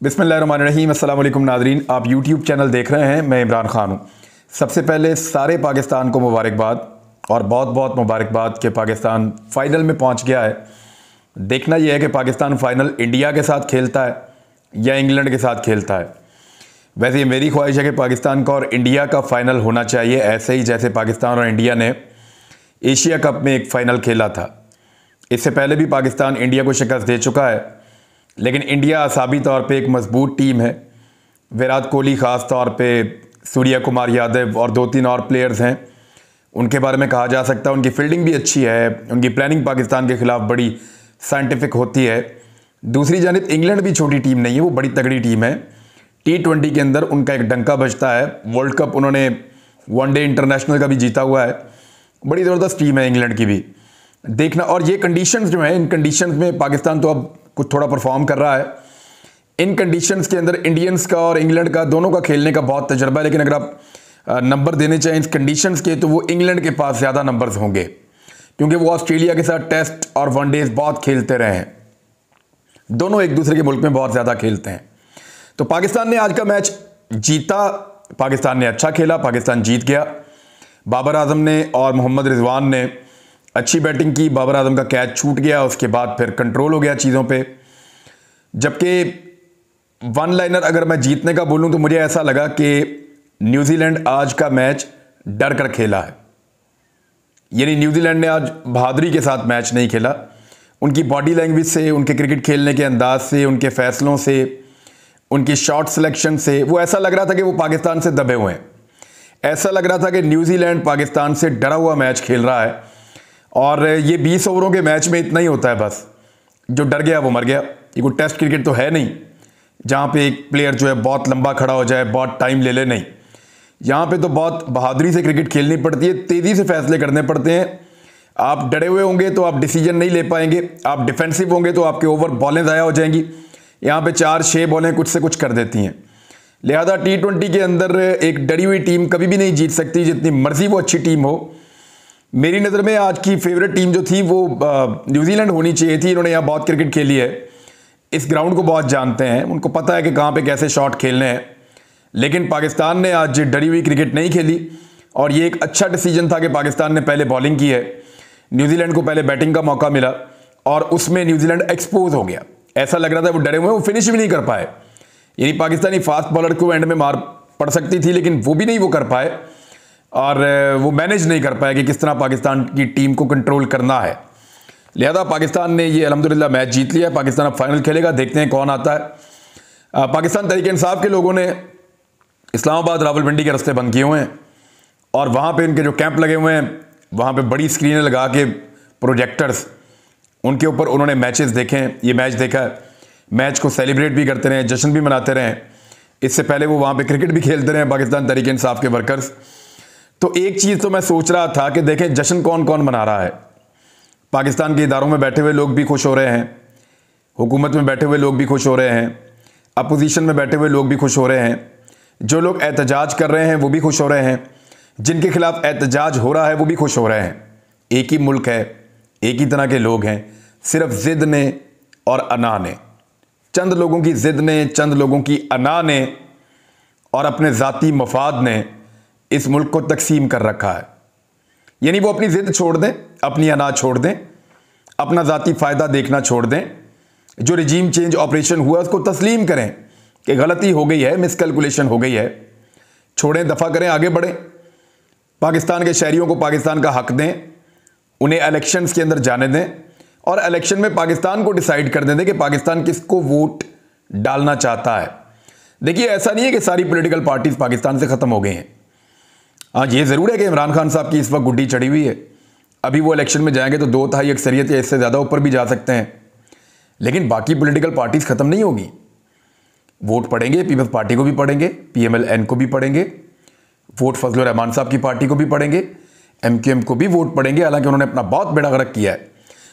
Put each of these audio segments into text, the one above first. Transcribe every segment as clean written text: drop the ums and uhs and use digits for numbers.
बिस्मिल्लाहिर्रहमानिर्रहीम। अस्सलाम वालेकुम नाज़रीन, आप यूट्यूब चैनल देख रहे हैं। मैं इमरान खान हूँ। सबसे पहले सारे पाकिस्तान को मुबारकबाद और बहुत बहुत मुबारकबाद कि पाकिस्तान फ़ाइनल में पहुँच गया है। देखना यह है कि पाकिस्तान फ़ाइनल इंडिया के साथ खेलता है या इंग्लैंड के साथ खेलता है। वैसे ये मेरी ख्वाहिश है कि पाकिस्तान का और इंडिया का फ़ाइनल होना चाहिए, ऐसे ही जैसे पाकिस्तान और इंडिया ने एशिया कप में एक फ़ाइनल खेला था। इससे पहले भी पाकिस्तान इंडिया को शिकस्त दे चुका है, लेकिन इंडिया असाबी तौर पे एक मजबूत टीम है। विराट कोहली ख़ास तौर पे, सूर्या कुमार यादव और 2-3 और प्लेयर्स हैं, उनके बारे में कहा जा सकता है। उनकी फील्डिंग भी अच्छी है, उनकी प्लानिंग पाकिस्तान के ख़िलाफ़ बड़ी साइंटिफिक होती है। दूसरी जानिब इंग्लैंड भी छोटी टीम नहीं है, वो बड़ी तगड़ी टीम है। T20 के अंदर उनका एक डंका बजता है। वर्ल्ड कप उन्होंने वनडे इंटरनेशनल का भी जीता हुआ है। बड़ी ज़बरदस्त टीम है इंग्लैंड की भी। देखना, और ये कंडीशंस जो हैं, इन कंडीशंस में पाकिस्तान तो अब कुछ थोड़ा परफॉर्म कर रहा है। इन कंडीशंस के अंदर इंडियंस का और इंग्लैंड का दोनों का खेलने का बहुत तजर्बा है, लेकिन अगर आप नंबर देने चाहें इस कंडीशंस के, तो वो इंग्लैंड के पास ज़्यादा नंबर्स होंगे, क्योंकि वो ऑस्ट्रेलिया के साथ टेस्ट और वनडेज बहुत खेलते रहे हैं। दोनों एक दूसरे के मुल्क में बहुत ज़्यादा खेलते हैं। तो पाकिस्तान ने आज का मैच जीता, पाकिस्तान ने अच्छा खेला, पाकिस्तान जीत गया। बाबर आजम ने और मोहम्मद रिजवान ने अच्छी बैटिंग की। बाबर आजम का कैच छूट गया, उसके बाद फिर कंट्रोल हो गया चीज़ों पे। जबकि वन लाइनर अगर मैं जीतने का बोलूं तो मुझे ऐसा लगा कि न्यूजीलैंड आज का मैच डर कर खेला है। यानी न्यूजीलैंड ने आज बहादुरी के साथ मैच नहीं खेला। उनकी बॉडी लैंग्वेज से, उनके क्रिकेट खेलने के अंदाज से, उनके फैसलों से, उनकी शॉट सिलेक्शन से वो ऐसा लग रहा था कि वो पाकिस्तान से दबे हुए हैं। ऐसा लग रहा था कि न्यूजीलैंड पाकिस्तान से डरा हुआ मैच खेल रहा है। और ये 20 ओवरों के मैच में इतना ही होता है, बस जो डर गया वो मर गया। ये कोई टेस्ट क्रिकेट तो है नहीं जहाँ पे एक प्लेयर जो है बहुत लंबा खड़ा हो जाए, बहुत टाइम ले ले। नहीं, यहाँ पे तो बहुत बहादुरी से क्रिकेट खेलनी पड़ती है, तेज़ी से फैसले करने पड़ते हैं। आप डरे हुए होंगे तो आप डिसीजन नहीं ले पाएंगे, आप डिफेंसिव होंगे तो आपके ओवर बॉलें ज़ाया हो जाएंगी। यहाँ पे 4-6 बॉलें कुछ से कुछ कर देती हैं। लिहाजा T20 के अंदर एक डरी हुई टीम कभी भी नहीं जीत सकती, जितनी मर्जी वो अच्छी टीम हो। मेरी नज़र में आज की फेवरेट टीम जो थी वो न्यूजीलैंड होनी चाहिए थी। इन्होंने यहाँ बहुत क्रिकेट खेली है, इस ग्राउंड को बहुत जानते हैं, उनको पता है कि कहाँ पे कैसे शॉट खेलने हैं। लेकिन पाकिस्तान ने आज डरी हुई क्रिकेट नहीं खेली, और ये एक अच्छा डिसीजन था कि पाकिस्तान ने पहले बॉलिंग की है, न्यूजीलैंड को पहले बैटिंग का मौका मिला, और उसमें न्यूजीलैंड एक्सपोज हो गया। ऐसा लग रहा था वो डरे हुए, वो फिनिश भी नहीं कर पाए। यानी पाकिस्तानी फास्ट बॉलर को एंड में मार पड़ सकती थी, लेकिन वो भी नहीं वो कर पाए, और वो मैनेज नहीं कर पाए कि किस तरह पाकिस्तान की टीम को कंट्रोल करना है। लिहाजा पाकिस्तान ने ये अल्हम्दुलिल्लाह मैच जीत लिया। पाकिस्तान अब फाइनल खेलेगा, देखते हैं कौन आता है। पाकिस्तान तहरीक इंसाफ के लोगों ने इस्लामाबाद रावलपिंडी के रास्ते बंद किए हुए हैं, और वहाँ पे इनके जो कैंप लगे हुए हैं, वहाँ पे बड़ी स्क्रीनें लगा के प्रोजेक्टर्स, उनके ऊपर उन्होंने मैचेस देखे हैं। ये मैच देखा है, मैच को सेलिब्रेट भी करते रहे, जश्न भी मनाते रहे। इससे पहले वो वहाँ पे क्रिकेट भी खेलते रहे पाकिस्तान तहरीक इंसाफ के वर्कर्स। तो एक चीज़ तो मैं सोच रहा था कि देखें जश्न कौन कौन मना रहा है। पाकिस्तान के इदारों में बैठे हुए लोग भी खुश हो रहे हैं, हुकूमत में बैठे हुए लोग भी खुश हो रहे हैं, अपोजिशन में बैठे हुए लोग भी खुश हो रहे हैं, जो लोग एहतजाज कर रहे हैं वो भी खुश हो रहे हैं, जिनके खिलाफ एहतजाज हो रहा है वो भी खुश हो रहे हैं। एक ही मुल्क है, एक ही तरह के लोग हैं, सिर्फ ज़िद ने और अना ने, चंद लोगों की ज़िद ने, चंद लोगों की अना ने और अपने ज़ाती मफाद ने इस मुल्क को तकसीम कर रखा है। यानी वो अपनी ज़िद छोड़ दें, अपनी अना छोड़ दें, अपना ज़ाती फ़ायदा देखना छोड़ दें। जो रिजीम चेंज ऑपरेशन हुआ उसको तस्लीम करें कि गलती हो गई है, मिसकैलकुलेशन हो गई है, छोड़ें, दफ़ा करें, आगे बढ़ें। पाकिस्तान के शहरियों को पाकिस्तान का हक दें, उन्हें इलेक्शंस के अंदर जाने दें, और इलेक्शन में पाकिस्तान को डिसाइड कर दें कि पाकिस्तान किसको वोट डालना चाहता है। देखिए, ऐसा नहीं है कि सारी पॉलिटिकल पार्टीज पाकिस्तान से ख़त्म हो गई हैं। हाँ, ये ज़रूर है कि इमरान खान साहब की इस वक्त गुड्डी चढ़ी हुई है। अभी वो इलेक्शन में जाएंगे तो 2/3 अक्सरियत या इससे ज़्यादा ऊपर भी जा सकते हैं, लेकिन बाकी पॉलिटिकल पार्टीज ख़त्म नहीं होगी। वोट पड़ेंगे, पीपल्स पार्टी को भी पड़ेंगे, PMLN को भी पड़ेंगे, वोट फजलुर रहमान साहब की पार्टी को भी पड़ेंगे, MQM को भी वोट पड़ेंगे। हालांकि उन्होंने अपना बहुत बेड़ा गर्क किया है,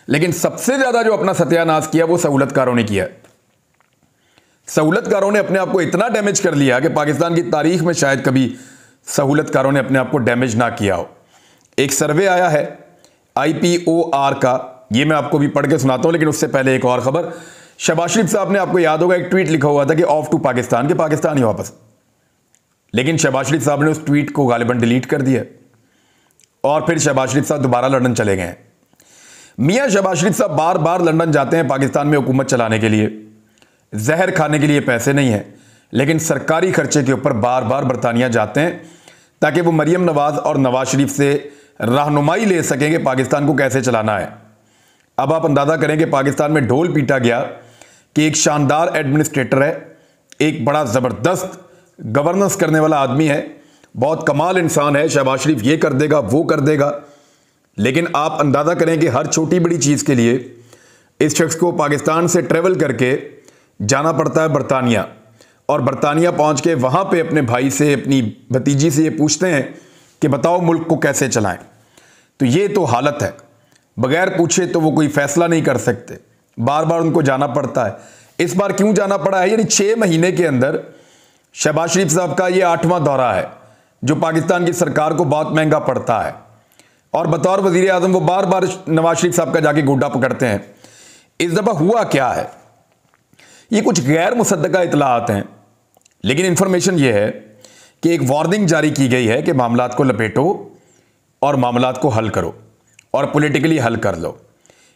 लेकिन सबसे ज़्यादा जो अपना सत्यानाश किया वो सहूलतकारों ने किया है। सहूलतकारों ने अपने आप को इतना डैमेज कर लिया कि पाकिस्तान की तारीख में शायद कभी सहूलतकारों ने अपने आप को डैमेज ना किया हो। एक सर्वे आया है IPOR का, ये मैं आपको भी पढ़ के सुनाता हूं, लेकिन उससे पहले एक और खबर शहबाज शरीफ साहब ने, आपको याद होगा, एक ट्वीट लिखा हुआ था कि ऑफ टू पाकिस्तान, के पाकिस्तान ही वापस। लेकिन शहबाज शरीफ साहब ने उस ट्वीट को गालिबन डिलीट कर दिया और फिर शहबाज शरीफ साहब दोबारा लंदन चले गए। मियां शहबाज शरीफ साहब बार बार लंदन जाते हैं पाकिस्तान में हुकूमत चलाने के लिए, जहर खाने के लिए पैसे नहीं है, लेकिन सरकारी खर्चे के ऊपर बार बार बरतानिया जाते हैं ताकि वो मरियम नवाज और नवाज शरीफ से रहनुमाई ले सकें कि पाकिस्तान को कैसे चलाना है। अब आप अंदाजा करें कि पाकिस्तान में ढोल पीटा गया कि एक शानदार एडमिनिस्ट्रेटर है, एक बड़ा ज़बरदस्त गवर्नेंस करने वाला आदमी है, बहुत कमाल इंसान है, शहबाज शरीफ ये कर देगा वो कर देगा। लेकिन आप अंदाज़ा करें कि हर छोटी बड़ी चीज़ के लिए इस शख्स को पाकिस्तान से ट्रेवल करके जाना पड़ता है बरतानिया, और बरतानिया पहुंच के वहाँ पे अपने भाई से, अपनी भतीजी से ये पूछते हैं कि बताओ मुल्क को कैसे चलाएं। तो ये तो हालत है, बगैर पूछे तो वो कोई फैसला नहीं कर सकते, बार बार उनको जाना पड़ता है। इस बार क्यों जाना पड़ा है? यानी 6 महीने के अंदर शहबाज शरीफ साहब का ये 8वां दौरा है जो पाकिस्तान की सरकार को बहुत महंगा पड़ता है, और बतौर वजीर आजम वो बार बार नवाज शरीफ साहब का जाके गोड्डा पकड़ते हैं। इस दफा हुआ क्या है? ये कुछ गैर मुसद्दका इतलात हैं, लेकिन इंफॉर्मेशन ये है कि एक वार्निंग जारी की गई है कि मामलात को लपेटो और मामलात को हल करो और पॉलिटिकली हल कर लो।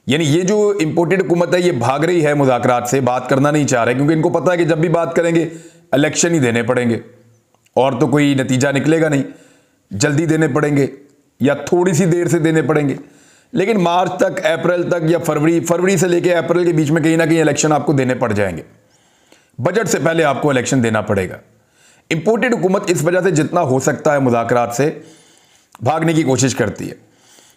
यानी ये जो इंपोर्टेड हुकूमत है ये भाग रही है मुज़ाकरात से, बात करना नहीं चाह रहे, क्योंकि इनको पता है कि जब भी बात करेंगे इलेक्शन ही देने पड़ेंगे और तो कोई नतीजा निकलेगा नहीं, जल्दी देने पड़ेंगे या थोड़ी सी देर से देने पड़ेंगे। लेकिन मार्च तक, अप्रैल तक या फरवरी से लेकर अप्रैल के बीच में कहीं ना कहीं इलेक्शन आपको देने पड़ जाएंगे। बजट से पहले आपको इलेक्शन देना पड़ेगा। इंपोर्टेड हुकूमत इस वजह से जितना हो सकता है मुज़ाकरात से भागने की कोशिश करती है।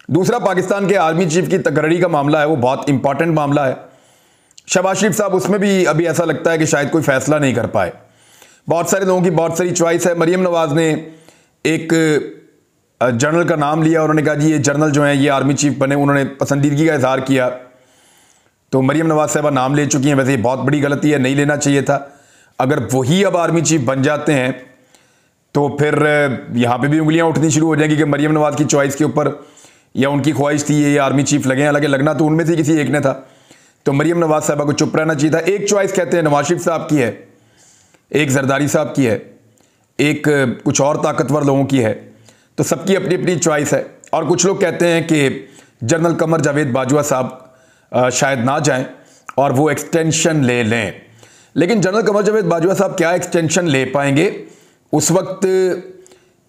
दूसरा, पाकिस्तान के आर्मी चीफ की तकर्री का मामला है, वो बहुत इंपॉर्टेंट मामला है। शहबाज शरीफ साहब उसमें भी अभी ऐसा लगता है कि शायद कोई फैसला नहीं कर पाए। बहुत सारे लोगों की बहुत सारी चॉइस है। मरियम नवाज ने एक जनरल का नाम लिया, उन्होंने कहा जी ये जनरल जो है ये आर्मी चीफ बने, उन्होंने पसंदीदगी का इजहार किया। तो मरियम नवाज साहबा नाम ले चुकी हैं, वैसे ये बहुत बड़ी गलती है, नहीं लेना चाहिए था। अगर वही अब आर्मी चीफ बन जाते हैं तो फिर यहाँ पे भी उंगलियां उठनी शुरू हो जाएंगी कि मरियम नवाज की चॉइस के ऊपर या उनकी ख्वाहिश थी ये आर्मी चीफ लगे। हालांकि लगना तो उनमें से किसी एक ने था, तो मरियम नवाज साहबा को चुप रहना चाहिए था। एक चॉइस कहते हैं नवाज शरीफ साहब की है, एक जरदारी साहब की है, एक कुछ और ताकतवर लोगों की है, तो सबकी अपनी अपनी चॉइस है। और कुछ लोग कहते हैं कि जनरल कमर जावेद बाजवा साहब शायद ना जाएं और वो एक्सटेंशन ले लें। लेकिन जनरल कमर जावेद बाजवा साहब क्या एक्सटेंशन ले पाएंगे उस वक्त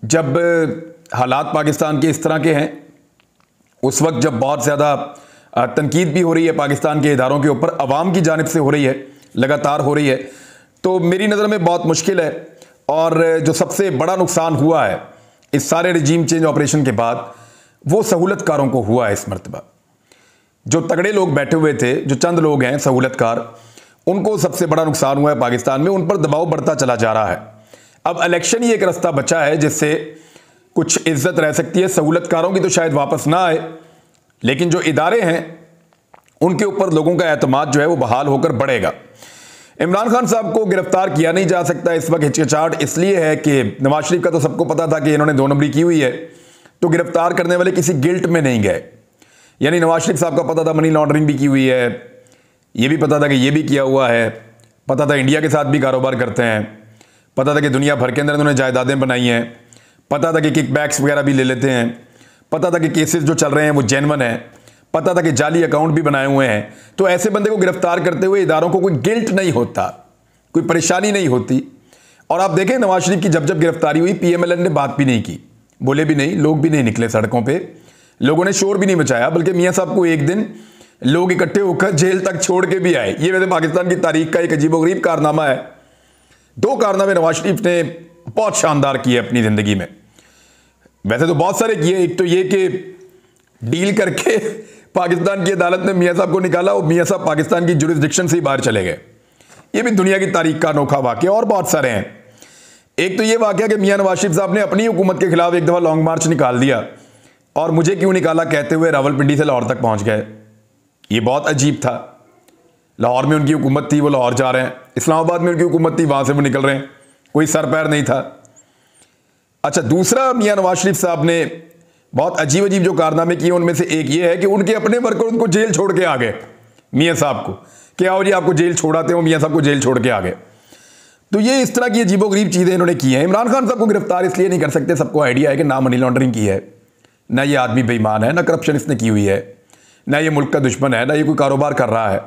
जब हालात पाकिस्तान के इस तरह के हैं, उस वक्त जब बहुत ज़्यादा तनकीद भी हो रही है पाकिस्तान के इदारों के ऊपर, अवाम की जानिब से हो रही है, लगातार हो रही है। तो मेरी नज़र में बहुत मुश्किल है। और जो सबसे बड़ा नुकसान हुआ है इस सारे रजीम चेंज ऑपरेशन के बाद, वो सहूलतकारों को हुआ है इस मरतबा। जो तगड़े लोग बैठे हुए थे, जो चंद लोग हैं सहूलतकार, उनको सबसे बड़ा नुकसान हुआ है पाकिस्तान में, उन पर दबाव बढ़ता चला जा रहा है। अब इलेक्शन ही एक रास्ता बचा है जिससे कुछ इज्जत रह सकती है। सहूलतकारों की तो शायद वापस ना आए, लेकिन जो इदारे हैं उनके ऊपर लोगों का एतमाद जो है वो बहाल होकर बढ़ेगा। इमरान खान साहब को गिरफ्तार किया नहीं जा सकता इस वक्त, हिचकिचाहट इसलिए है कि नवाज शरीफ का तो सबको पता था कि इन्होंने 2 नंबरी की हुई है, तो गिरफ्तार करने वाले किसी गिल्ट में नहीं गए। यानी नवाज शरीफ साहब का पता था मनी लॉन्ड्रिंग भी की हुई है, ये भी पता था कि ये भी किया हुआ है, पता था इंडिया के साथ भी कारोबार करते हैं, पता था कि दुनिया भर के अंदर इन्होंने जायदादें बनाई हैं, पता था कि किकबैक्स वगैरह भी ले लेते हैं, पता था कि केसेस जो चल रहे हैं वो जेन्युइन है, पता था कि जाली अकाउंट भी बनाए हुए हैं। तो ऐसे बंदे को गिरफ्तार करते हुए इदारों को कोई गिल्ट नहीं होता, कोई परेशानी नहीं होती। और आप देखें नवाज शरीफ की जब जब गिरफ्तारी हुई, PMLN ने बात भी नहीं की, बोले भी नहीं, लोग भी नहीं निकले सड़कों पर, लोगों ने शोर भी नहीं मचाया, बल्कि मियाँ साहब को एक दिन लोग इकट्ठे होकर जेल तक छोड़ के भी आए। ये वैसे पाकिस्तान की तारीख का एक अजीबोगरीब कारनामा है। 2 कारनामे नवाज शरीफ ने बहुत शानदार किए अपनी ज़िंदगी में, वैसे तो बहुत सारे किए। एक तो ये कि डील करके पाकिस्तान की अदालत ने मियाँ साहब को निकाला और मियाँ साहब पाकिस्तान की जुरिस्डिक्शन से ही बाहर चले गए। ये भी दुनिया की तारीख का अनोखा वाक़या, और बहुत सारे हैं। एक तो ये वाक़या कि मियाँ नवाज शरीफ साहब ने अपनी हुकूमत के खिलाफ एक दफ़ा लॉन्ग मार्च निकाल दिया, और मुझे क्यों निकाला कहते हुए रावलपिंडी से लाहौर तक पहुँच गए। ये बहुत अजीब था। लाहौर में उनकी हुकूमत थी, वो लाहौर जा रहे हैं, इस्लामाबाद में उनकी हुकूमत थी, वहाँ से वो निकल रहे हैं, कोई सर पैर नहीं था। अच्छा, दूसरा मियाँ नवाज शरीफ साहब ने बहुत अजीब अजीब जो कारनामे किए, उनमें से एक ये है कि उनके अपने वर्कर उनको जेल छोड़ के आ गए मियाँ साहब को, कि आओ जी आपको जेल छोड़ाते हो, मियाँ साहब को जेल छोड़ के आ गए। तो ये इस तरह की अजीबोगरीब चीज़ें इन्होंने की हैं। इमरान खान साहब को गिरफ्तार इसलिए नहीं कर सकते, सबको आइडिया है कि ना मनी लॉन्ड्रिंग की है, ना ये आदमी बेईमान है, ना करप्शन इसने की हुई है, ना ये मुल्क का दुश्मन है, ना ये कोई कारोबार कर रहा है।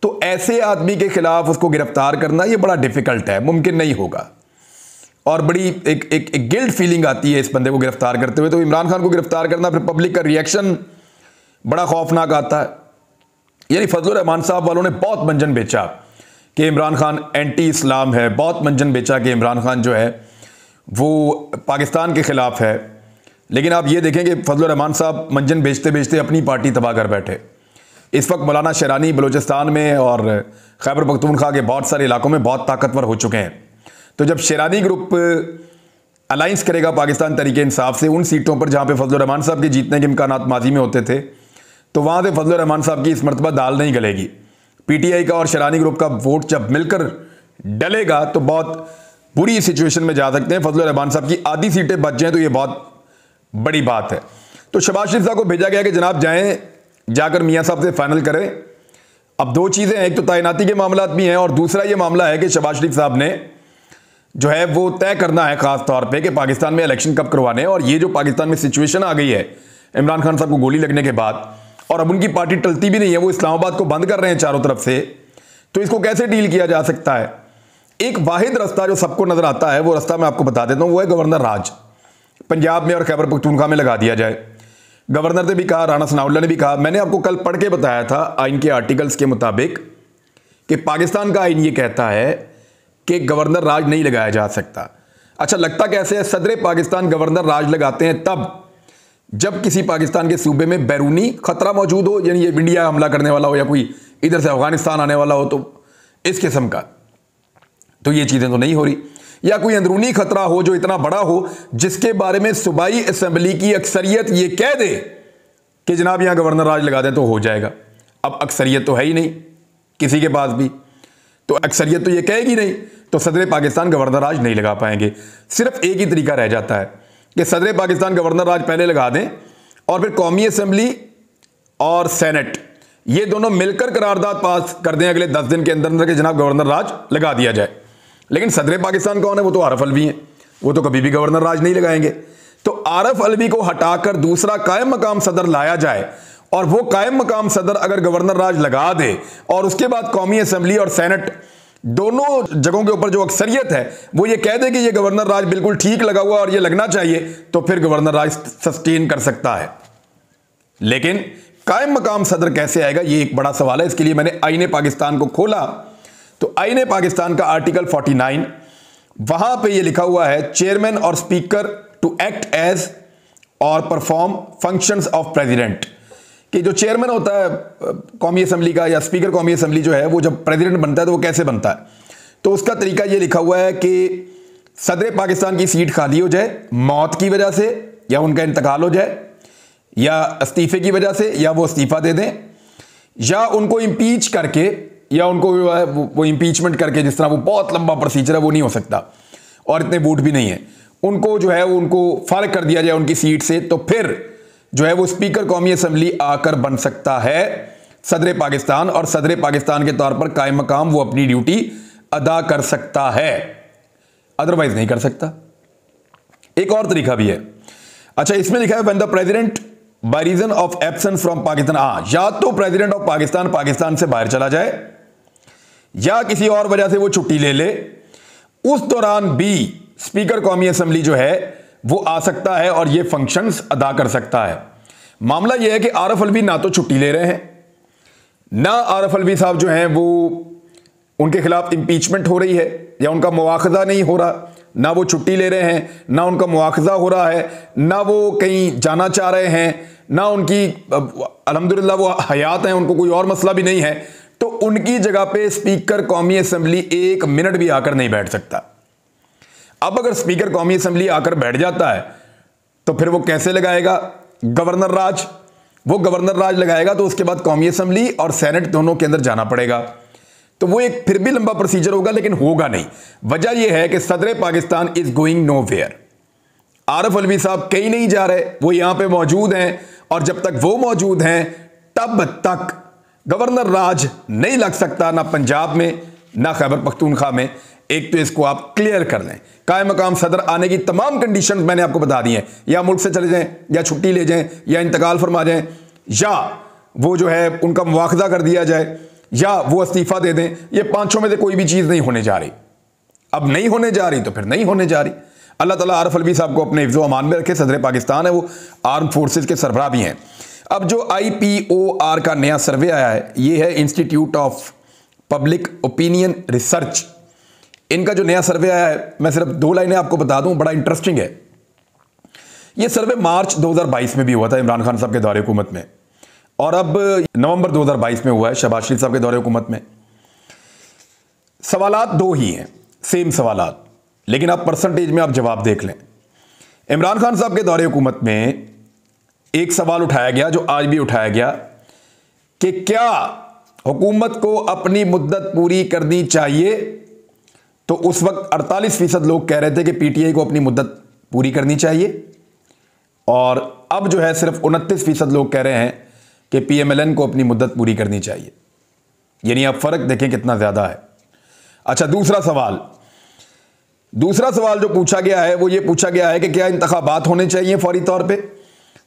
तो ऐसे आदमी के खिलाफ उसको गिरफ्तार करना ये बड़ा डिफिकल्ट है, मुमकिन नहीं होगा। और बड़ी एक गिल्ट फीलिंग आती है इस बंदे को गिरफ्तार करते हुए। तो इमरान खान को गिरफ्तार करना, फिर पब्लिक का रिएक्शन बड़ा खौफनाक आता है। यानी फजलुर रहमान साहब वालों ने बहुत मंजन बेचा कि इमरान खान एंटी इस्लाम है, बहुत मंजन बेचा कि इमरान खान जो है वो पाकिस्तान के ख़िलाफ़ है। लेकिन आप ये देखें कि फजलुर रहमान साहब मंजन बेचते बेचते अपनी पार्टी तबाह कर बैठे। इस वक्त मौलाना शेरानी बलूचिस्तान में और खैबर पख्तूनख्वा के बहुत सारे इलाकों में बहुत ताकतवर हो चुके हैं। तो जब शेरानी ग्रुप अलाइंस करेगा पाकिस्तान तरीके इंसाफ से उन सीटों पर जहाँ पे फजलुर रहमान साहब के जीतने के इम्कानात माजी में होते थे, तो वहाँ से फजलुर रहमान साहब की इस मरतबा दाल नहीं गलेगी। पीटीआई का और शेरानी ग्रुप का वोट जब मिलकर डलेगा तो बहुत बुरी सिचुएशन में जा सकते हैं। फजलुर रहमान साहब की आधी सीटें बच जाएं तो ये बहुत बड़ी बात है। तो शहबाज शरीफ साहब को भेजा गया कि जनाब जाएं, जाकर मियाँ साहब से फाइनल करें। अब दो चीज़ें हैं, एक तो तैनाती के मामला भी हैं और दूसरा ये मामला है कि शहबाज शरीफ साहब ने जो है वो तय करना है ख़ास तौर पे कि पाकिस्तान में इलेक्शन कब करवाने हैं। और ये जो पाकिस्तान में सिचुएशन आ गई है इमरान खान साहब को गोली लगने के बाद, और अब उनकी पार्टी टलती भी नहीं है, वो इस्लामाबाद को बंद कर रहे हैं चारों तरफ से, तो इसको कैसे डील किया जा सकता है? एक वाहिद रास्ता जो सबको नजर आता है, वो रास्ता मैं आपको बता देता हूँ, वो है गवर्नर राज। पंजाब में और खैबर पख्तूनख्वा में लगा दिया जाए। गवर्नर ने भी कहा, राणा सनाउल्लाह ने भी कहा, मैंने आपको कल पढ़ के बताया था आइन के आर्टिकल्स के मुताबिक कि पाकिस्तान का आइन ये कहता है कि गवर्नर राज नहीं लगाया जा सकता। अच्छा, लगता कैसे है? सदर पाकिस्तान गवर्नर राज लगाते हैं तब जब किसी पाकिस्तान के सूबे में बैरूनी खतरा मौजूद हो, यानी ये इंडिया हमला करने वाला हो या कोई इधर से अफगानिस्तान आने वाला हो, तो इस किस्म का। तो ये चीज़ें तो नहीं हो रही। या कोई अंदरूनी खतरा हो जो इतना बड़ा हो जिसके बारे में सूबाई असेंबली की अक्सरियत ये कह दे कि जनाब यहां गवर्नर राज लगा दें तो हो जाएगा। अब अक्सरियत तो है ही नहीं किसी के पास भी, तो अक्सरियत तो ये कहेगी नहीं, तो सदर पाकिस्तान गवर्नर राज नहीं लगा पाएंगे। सिर्फ एक ही तरीका रह जाता है कि सदर पाकिस्तान गवर्नर राज पहले लगा दें और फिर कौमी असेंबली और सेनेट ये दोनों मिलकर करारदाद पास कर दें अगले 10 दिन के अंदर अंदर कि जनाब गवर्नर राज लगा दिया जाए। लेकिन सदर पाकिस्तान कौन है? वो तो आरफ अलवी हैं, वो तो कभी भी गवर्नर राज नहीं लगाएंगे। तो आरफ अलवी को हटाकर दूसरा कायम मकाम सदर लाया जाए और वो कायम मकाम सदर अगर गवर्नर राज लगा दे और उसके बाद कौमी असेंबली और सेनेट दोनों जगहों के ऊपर जो अक्सरियत है वो ये कह दे कि ये गवर्नर राज बिल्कुल ठीक लगा हुआ और ये लगना चाहिए, तो फिर गवर्नर राज सस्टेन कर सकता है। लेकिन कायम मकाम सदर कैसे आएगा, ये एक बड़ा सवाल है। इसके लिए मैंने आईने पाकिस्तान को खोला तो आईने पाकिस्तान का आर्टिकल 49 वहां पे ये लिखा हुआ है, चेयरमैन और स्पीकर टू एक्ट एज और परफॉर्म फंक्शंस ऑफ प्रेसिडेंट। कि जो चेयरमैन होता है कौमी असेंबली का या स्पीकर कौमी असेंबली जो है, वो जब प्रेसिडेंट बनता है तो वो कैसे बनता है, तो उसका तरीका ये लिखा हुआ है कि सदर पाकिस्तान की सीट खाली हो जाए मौत की वजह से, या उनका इंतकाल हो जाए, या इस्तीफे की वजह से, या वो इस्तीफा दे दें, या उनको इम्पीच करके, या उनको वो इम्पीचमेंट करके, जिस तरह वो बहुत लंबा प्रोसीजर है वो नहीं हो सकता और इतने वोट भी नहीं है, उनको जो है उनको फारिग कर दिया जाए उनकी सीट से, तो फिर जो है वो स्पीकर कौमी असेंबली आकर बन सकता है सदर पाकिस्तान, और सदर पाकिस्तान के तौर पर कायम मकाम वो अपनी ड्यूटी अदा कर सकता है, अदरवाइज नहीं कर सकता। एक और तरीका भी है। अच्छा, इसमें लिखा है when the president by reason of absence from Pakistan, या तो प्रेसिडेंट ऑफ पाकिस्तान से बाहर चला जाए या किसी और वजह से वो छुट्टी ले ले, उस दौरान भी स्पीकर कौमी असेंबली जो है वो आ सकता है और ये फंक्शंस अदा कर सकता है। मामला ये है कि आरफ अलवी ना तो छुट्टी ले रहे हैं, ना आरफ अलवी साहब जो हैं वो उनके खिलाफ इंपीचमेंट हो रही है या उनका मुआखजा नहीं हो रहा, ना वो छुट्टी ले रहे हैं, ना उनका मुआखजा हो रहा है, ना वो कहीं जाना चाह रहे हैं, ना उनकी अल्हम्दुलिल्लाह वो हयात हैं, उनको कोई और मसला भी नहीं है। तो उनकी जगह पे स्पीकर कौमी असेंबली 1 मिनट भी आकर नहीं बैठ सकता। अब अगर स्पीकर कौमी असेंबली आकर बैठ जाता है तो फिर वो कैसे लगाएगा गवर्नर राज? वो गवर्नर राज लगाएगा तो उसके बाद कौमी असेंबली और सेनेट दोनों के अंदर जाना पड़ेगा, तो वो एक फिर भी लंबा प्रोसीजर होगा, लेकिन होगा नहीं। वजह यह है कि सदर Pakistan is going nowhere. Arif Alvi साहब कहीं नहीं जा रहे, वो यहां पे मौजूद हैं, और जब तक वो मौजूद हैं तब तक गवर्नर राज नहीं लग सकता ना पंजाब में ना खैबर पख्तूनख्वा में। एक तो इसको आप क्लियर कर लें। कायम मकाम सदर आने की तमाम कंडीशंस मैंने आपको बता दी हैं, या मुल्क से चले जाएं, या छुट्टी ले जाएं, या इंतकाल फरमा जाएं, या वो जो है उनका मुआखजा कर दिया जाए, या वो इस्तीफा दे दें। ये पांचों में से कोई भी चीज़ नहीं होने जा रही। अब नहीं होने जा रही तो फिर नहीं होने जा रही। अल्लाह ताला आरिफ अलवी साहब को अपने हिफ्ज़ व अमान में रखे। सदर पाकिस्तान है, वो आर्म फोर्सेस के सरबराह भी हैं। अब जो IPOR का नया सर्वे आया है, ये है institute of public opinion research. इनका जो नया सर्वे आया है, मैं सिर्फ 2 लाइनें आपको बता दूं, बड़ा इंटरेस्टिंग है। ये सर्वे मार्च 2022 में भी हुआ था इमरान खान साहब के दौरे हुकूमत में, और अब नवंबर 2022 में हुआ है शहबाज शरीफ साहब के दौरे हुकूमत में। सवालात 2 ही हैं, सेम सवालात, लेकिन आप परसेंटेज में आप जवाब देख लें। इमरान खान साहब के दौरे हुकूमत में एक सवाल उठाया गया, जो आज भी उठाया गया, कि क्या हुकूमत को अपनी मुद्दत पूरी करनी चाहिए। तो उस वक्त 48% लोग कह रहे थे कि PTI को अपनी मुद्दत पूरी करनी चाहिए, और अब जो है सिर्फ 29% लोग कह रहे हैं कि PMLN को अपनी मुद्दत पूरी करनी चाहिए। यानी आप फर्क देखें कितना ज्यादा है। अच्छा, दूसरा सवाल जो पूछा गया है, वो ये पूछा गया है कि क्या इंतखाबात होने चाहिए फौरी तौर पे।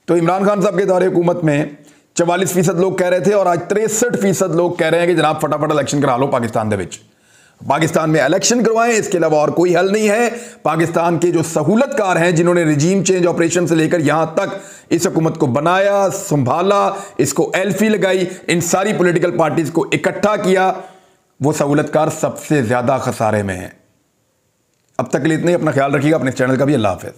तो इमरान खान साहब के दौरे हुकूमत में 44% लोग कह रहे थे, और आज 63% लोग कह रहे हैं कि जनाब फटाफट इलेक्शन करा लो पाकिस्तान दे विच। पाकिस्तान में इलेक्शन करवाएं, इसके अलावा और कोई हल नहीं है। पाकिस्तान के जो सहूलतकार हैं, जिन्होंने रिजीम चेंज ऑपरेशन से लेकर यहां तक इस हुकूमत को बनाया, संभाला, इसको एल्फी लगाई, इन सारी पॉलिटिकल पार्टीज को इकट्ठा किया, वो सहूलतकार सबसे ज्यादा खसारे में हैं। अब तक के लिए इतने, अपना ख्याल रखिएगा, अपने चैनल का भी। अल्लाह हाफिज।